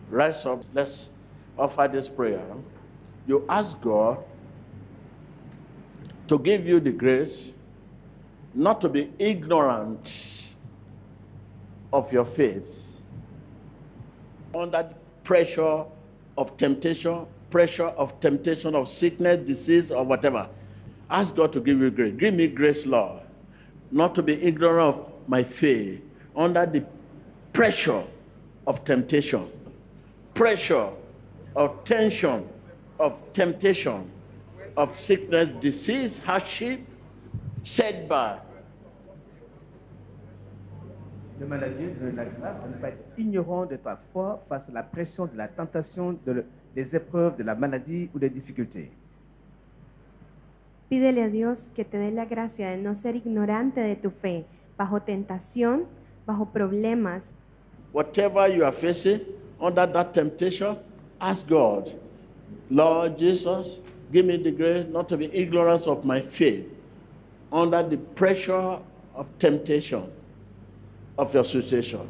Rise up, let's offer this prayer. You ask God to give you the grace not to be ignorant of your faith under pressure of temptation of sickness, disease, or whatever. Ask God to give you grace. Give me grace, Lord, not to be ignorant of my faith under the pressure of temptation, pressure of tension, of temptation, of sickness, disease, hardship, setback. Demande à Dieu de donner la grâce de ne pas être ignorant de ta foi face à la pression de la tentation, des épreuves, de la maladie ou des difficultés. Pídele a Dios que te dé la gracia de no ser ignorante de tu fe, bajo tentación, bajo problemas. Whatever you are facing under that temptation, ask God, Lord Jesus, give me the grace not to be ignorant of my faith under the pressure of temptation of your situation.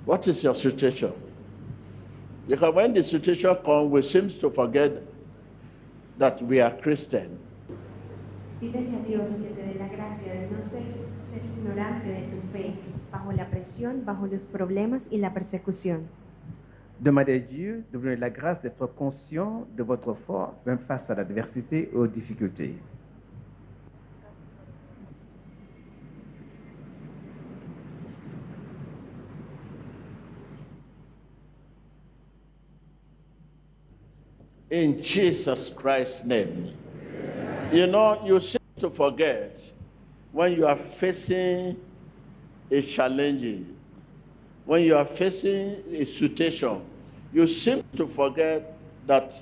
What is your situation? Because when the situation comes, we seem to forget that we are Christian. Pídele a Dios que te dé la gracia de no ser ignorante de tu fe, bajo la presión, bajo los problemas y la persecución. Demandez à Dieu de vous donner la grâce d'être conscient de votre foi, même face à l'adversité et aux difficultés. In Jesus Christ's name. You know, you seem to forget when you are facing a challenge, when you are facing a situation, you seem to forget that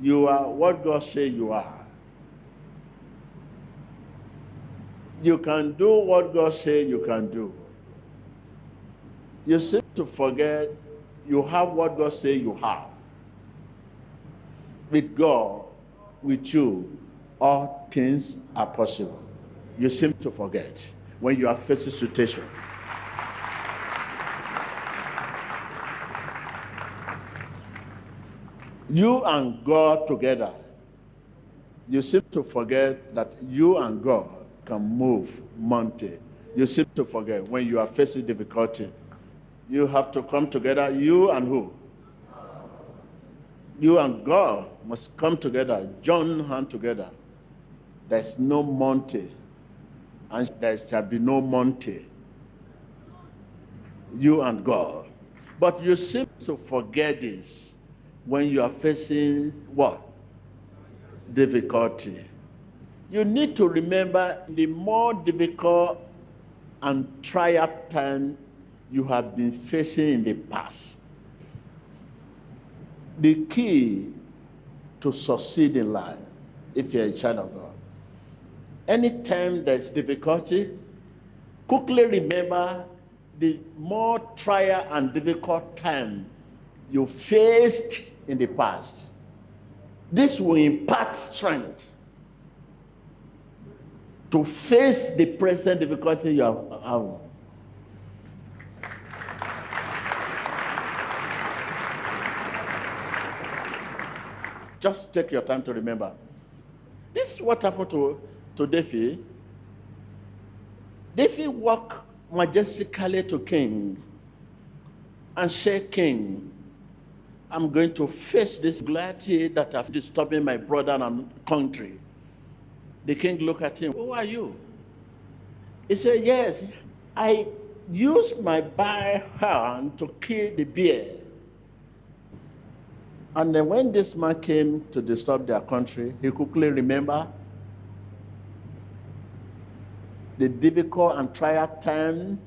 you are what God says you are. You can do what God says you can do. You seem to forget you have what God says you have. With God, with you, all things are possible. You seem to forget when you are facing situation. You and God together, you seem to forget that you and God can move mountain. You seem to forget when you are facing difficulty. You have to come together, you and who? You and God must come together, join hands together. There's no mountain, and there shall be no mountain. You and God. But you seem to forget this when you are facing what? Difficulty. You need to remember the more difficult and trial time you have been facing in the past. The key to succeed in life, if you're a child of God, anytime there's difficulty, quickly remember the more trial and difficult time you faced in the past. This will impart strength to face the present difficulty you have. Just take your time to remember. This is what happened to David. David walked majestically to king and said, King, I'm going to face this gladly that have disturbing my brother and country. The king looked at him, who are you? He said, yes, I used my bare hand to kill the bear. And then when this man came to disturb their country, he quickly remembered the difficult and trial time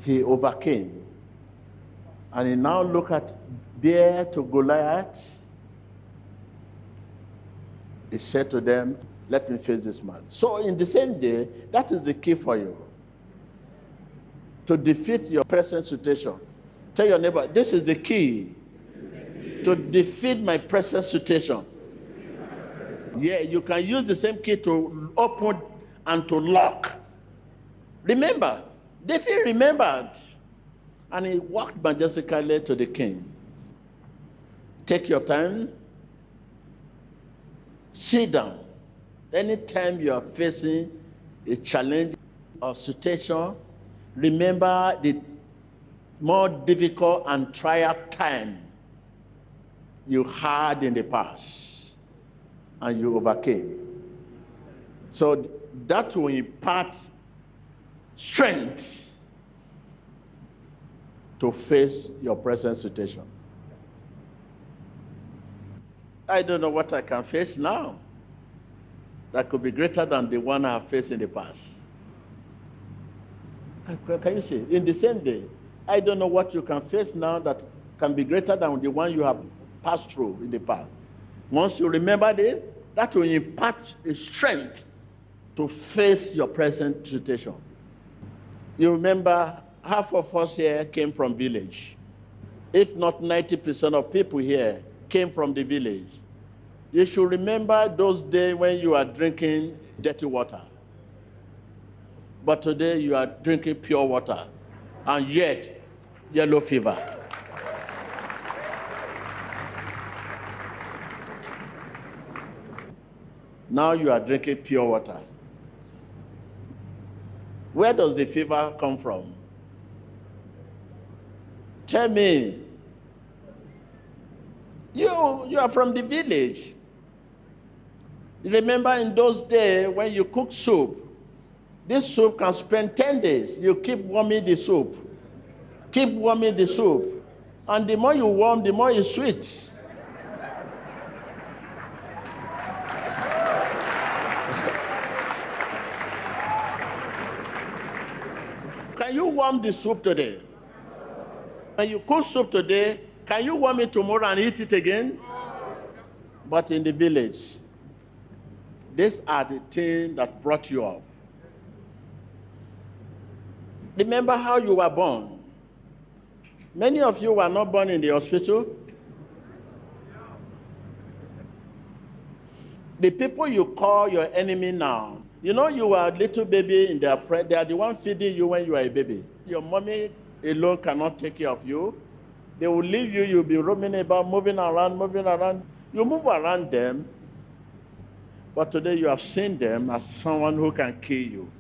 he overcame. And he now look at bear to Goliath. He said to them, let me face this man. So in the same day, that is the key for you. To defeat your present situation. Tell your neighbor, this is the key to defeat my present situation. Yeah, you can use the same key to open and to lock. Remember, David remembered. And he walked majestically to the king. Take your time. Sit down. Anytime you are facing a challenge or situation, remember the more difficult and trial time you had in the past and you overcame. So that will impart strength to face your present situation. I don't know what I can face now that could be greater than the one I have faced in the past. Can you see? In the same day, I don't know what you can face now that can be greater than the one you have passed through in the past. Once you remember this, that will impart a strength to face your present situation. You remember, half of us here came from village. If not 90% of people here came from the village. You should remember those days when you are drinking dirty water. But today you are drinking pure water, and yet yellow fever. Now you are drinking pure water. Where does the fever come from? Tell me. You are from the village. You remember in those days when you cook soup, this soup can spend 10 days. You keep warming the soup. Keep warming the soup. And the more you warm, the more it's sweet. Can you warm the soup today? When you cook soup today, can you warm it tomorrow and eat it again? But in the village, these are the things that brought you up. Remember how you were born. Many of you were not born in the hospital. The people you call your enemy now, you know you were a little baby in their friend. They are the one feeding you when you are a baby. Your mommy alone cannot take care of you. They will leave you, you'll be roaming about, moving around. You move around them, but today you have seen them as someone who can kill you.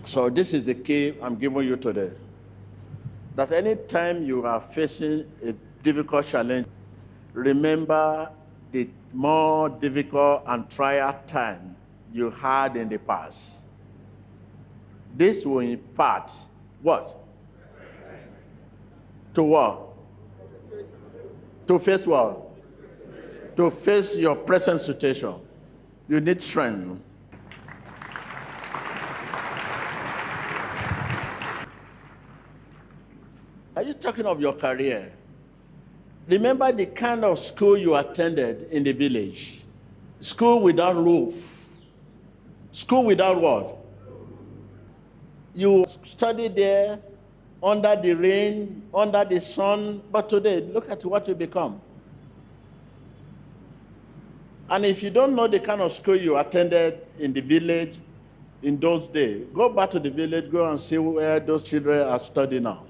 So this is the key I'm giving you today. That anytime you are facing a difficult challenge, remember the more difficult and trial time you had in the past. This will impart what? To what? To face what? To face your present situation. You need strength. Are you talking of your career? Remember the kind of school you attended in the village. School without roof. School without what? You studied there under the rain, under the sun, but today, look at what you become. And if you don't know the kind of school you attended in the village in those days, go back to the village, go and see where those children are studying now.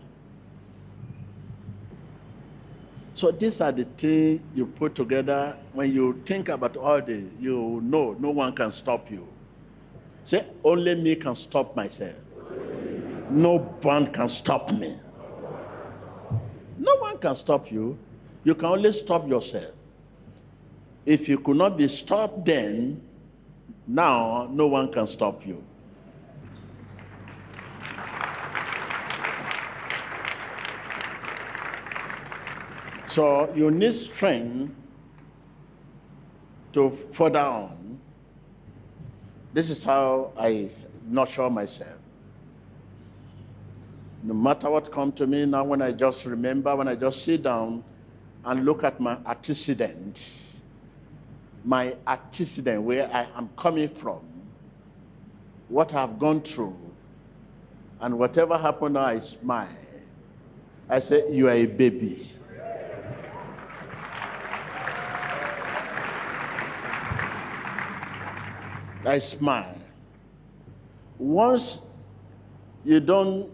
So these are the things you put together. When you think about all this, you know no one can stop you. Say, only me can stop myself. No one can stop me. No one can stop you. You can only stop yourself. If you could not be stopped then, now no one can stop you. So you need strength to further on. This is how I nurture myself. No matter what comes to me now, when I just remember, when I just sit down and look at my antecedent, where I am coming from, what I've gone through, and whatever happened now, I smile. I say, you are a baby. I smile. Once You don't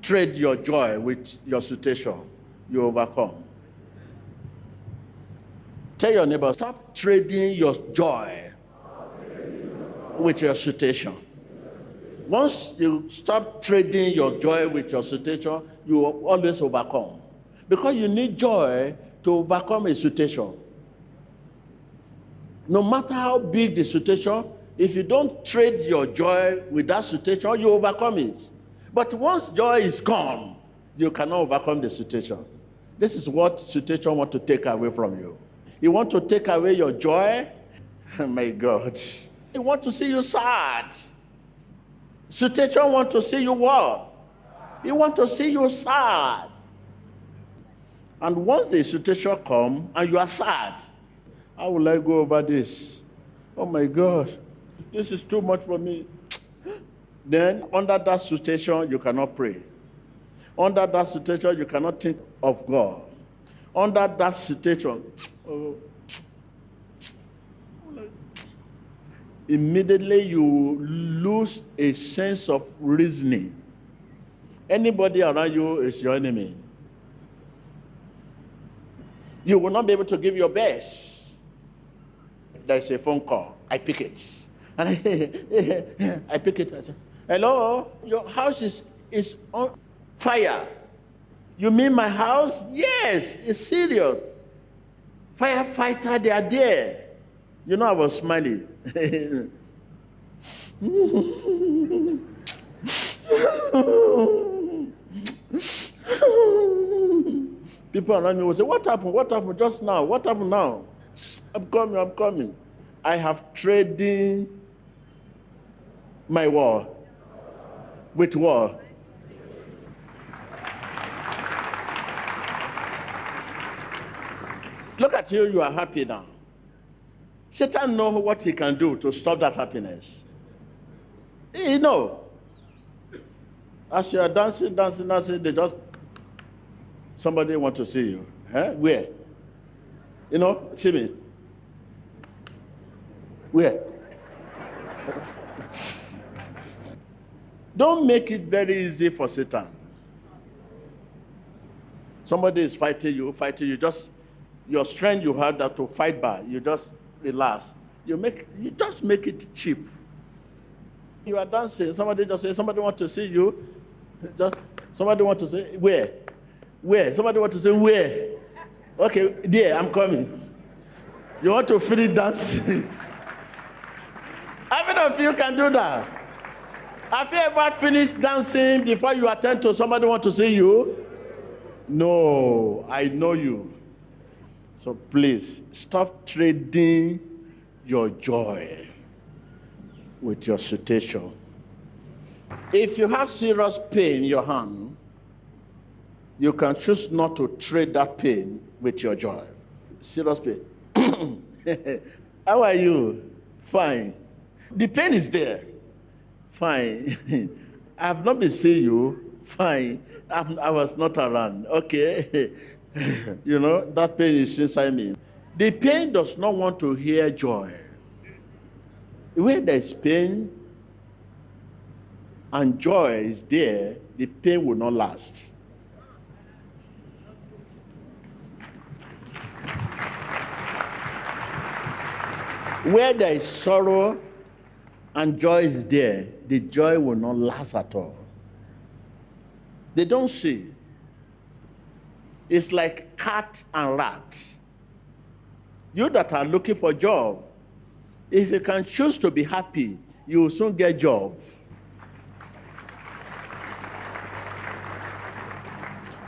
trade your joy with your situation. You overcome. Tell your neighbor, stop trading your joy with your situation. Once you stop trading your joy with your situation, you will always overcome. Because you need joy to overcome a situation. No matter how big the situation, if you don't trade your joy with that situation, you overcome it. But once joy is gone, you cannot overcome the situation. This is what situation want to take away from you. He want to take away your joy. Oh my God. He want to see you sad. Situation want to see you what? He want to see you sad. And once the situation come and you are sad, how will I go over this? Oh my God, this is too much for me. Then under that situation, you cannot pray. Under that situation, you cannot think of God. Under that situation, immediately you lose a sense of reasoning. Anybody around you is your enemy. You will not be able to give your best. There's a phone call. I pick it. And I pick it. I say, hello, your house is on fire. You mean my house? Yes, it's serious. Firefighter, they are there. You know, I was smiling. People around me will say, what happened? What happened just now? What happened now? I'm coming. I have traded my war with war. Look at you, you are happy now. Satan knows what he can do to stop that happiness. You know, as you are dancing, they just, somebody want to see you. Huh? Where? You know, see me. Where? Don't make it very easy for Satan. Somebody is fighting you, just, your strength you have that to fight by, you just relax. You just make it cheap. You are dancing, somebody just say, somebody want to see you. Somebody want to say, where? Where? Somebody want to say, where? Okay, there, I'm coming. You want to finish dancing? How many of you can do that? Have you ever finished dancing before you attend to somebody want to see you? No, I know you. So please, stop trading your joy with your situation. If you have serious pain in your hand, you can choose not to trade that pain with your joy. Serious pain. How are you? Fine. The pain is there. Fine. I have not been seeing you. Fine. I was not around. Okay. You know, that pain is inside me. The pain does not want to hear joy. Where there is pain and joy is there, the pain will not last. Where there is sorrow and joy is there, the joy will not last at all. They don't see. It's like cat and rat. You that are looking for a job, if you can choose to be happy, you will soon get a job.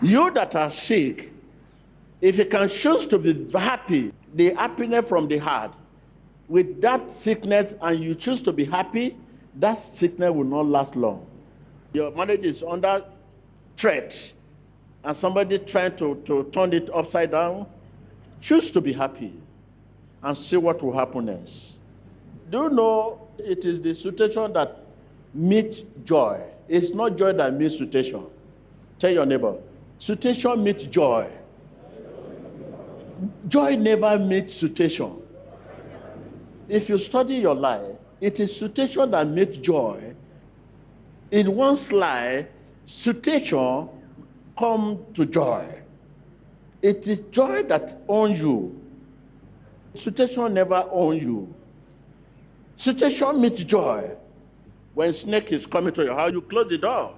You that are sick, if you can choose to be happy, the happiness from the heart, with that sickness and you choose to be happy, that sickness will not last long. Your marriage is under threat and somebody trying to turn it upside down. Choose to be happy and see what will happen next. Do you know it is the situation that meets joy? It's not joy that meets situation. Tell your neighbor, situation meets joy. Joy never meets situation. If you study your life, it is situation that makes joy, In one slide, situation come to joy. It is joy that owns you. Situation never owns you. Situation meets joy. When snake is coming to your house, you close the door.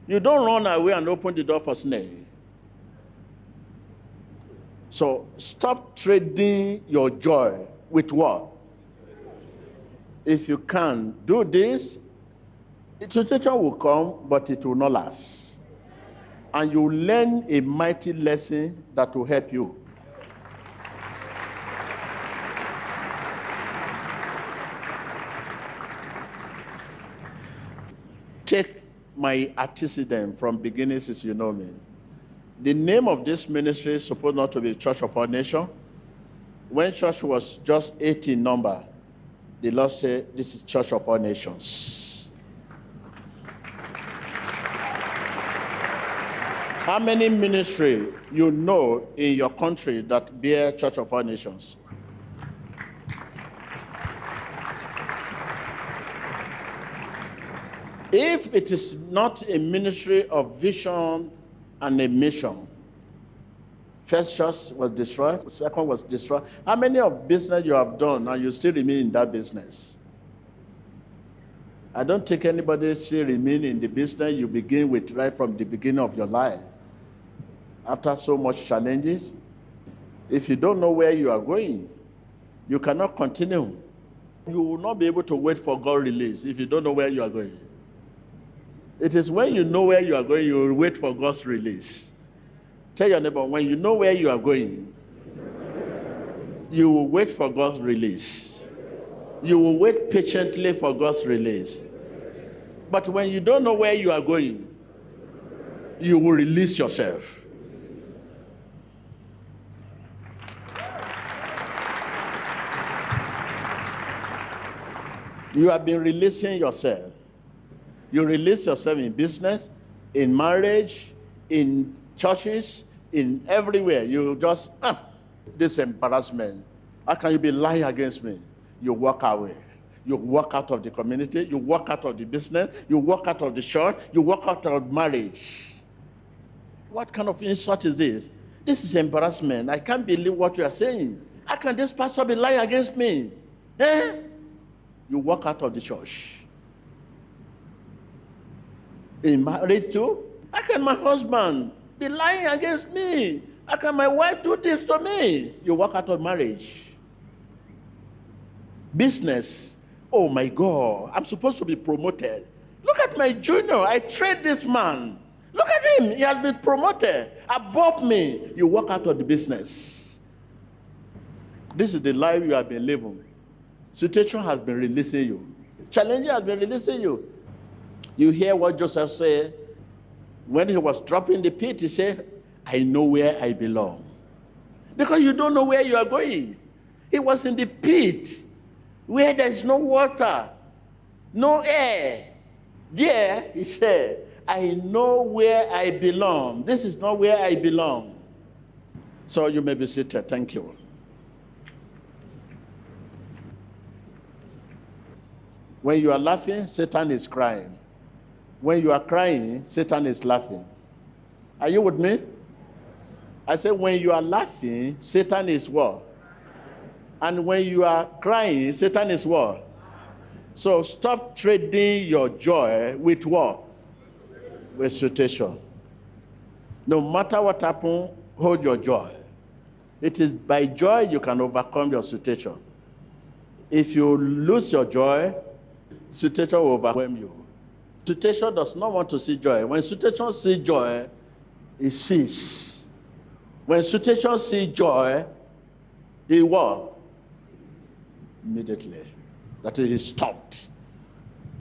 You don't run away and open the door for snake. So stop trading your joy with what? If you can do this, situation will come, but it will not last. And you learn a mighty lesson that will help you. Take my antecedent from beginning since you know me. The name of this ministry is supposed not to be Church of All Nations. When church was just 80 in number, the Lord said, this is Church of All Nations. How many ministry you know in your country that bear Church of All Nations? If it is not a ministry of vision and a mission, first church was destroyed, second was destroyed. How many of business you have done and you still remain in that business? I don't think anybody still remain in the business you begin with right from the beginning of your life. After so much challenges, if you don't know where you are going, you cannot continue. You will not be able to wait for God's release if you don't know where you are going. It is when you know where you are going, you will wait for God's release. Tell your neighbor, when you know where you are going, you will wait for God's release. You will wait patiently for God's release. But when you don't know where you are going, you will release yourself. You have been releasing yourself. You release yourself in business, in marriage, in churches, in everywhere. You just, this embarrassment. How can you be lying against me? You walk away. You walk out of the community. You walk out of the business. You walk out of the church. You walk out of marriage. What kind of insult is this? This is embarrassment. I can't believe what you are saying. How can this pastor be lying against me? You walk out of the church. In marriage too, how can my husband be lying against me? How can my wife do this to me? You walk out of marriage. Business, oh my God, I'm supposed to be promoted. Look at my junior, I trained this man. Look at him, he has been promoted above me. You walk out of the business. This is the life you have been living. Situation has been releasing you. Challenge has been releasing you. You hear what Joseph said when he was dropping the pit. He said, I know where I belong. Because you don't know where you are going. He was in the pit where there is no water, no air. There, he said, I know where I belong. This is not where I belong. So you may be seated. Thank you. When you are laughing, Satan is crying. When you are crying, Satan is laughing. Are you with me? I said, when you are laughing, Satan is what? And when you are crying, Satan is what? So stop trading your joy with what? With situation. No matter what happens, hold your joy. It is by joy you can overcome your situation. If you lose your joy, situation will overwhelm you. Situation does not want to see joy. When situation sees joy, it ceases. When situation sees joy, it what? Immediately. That is, it stopped.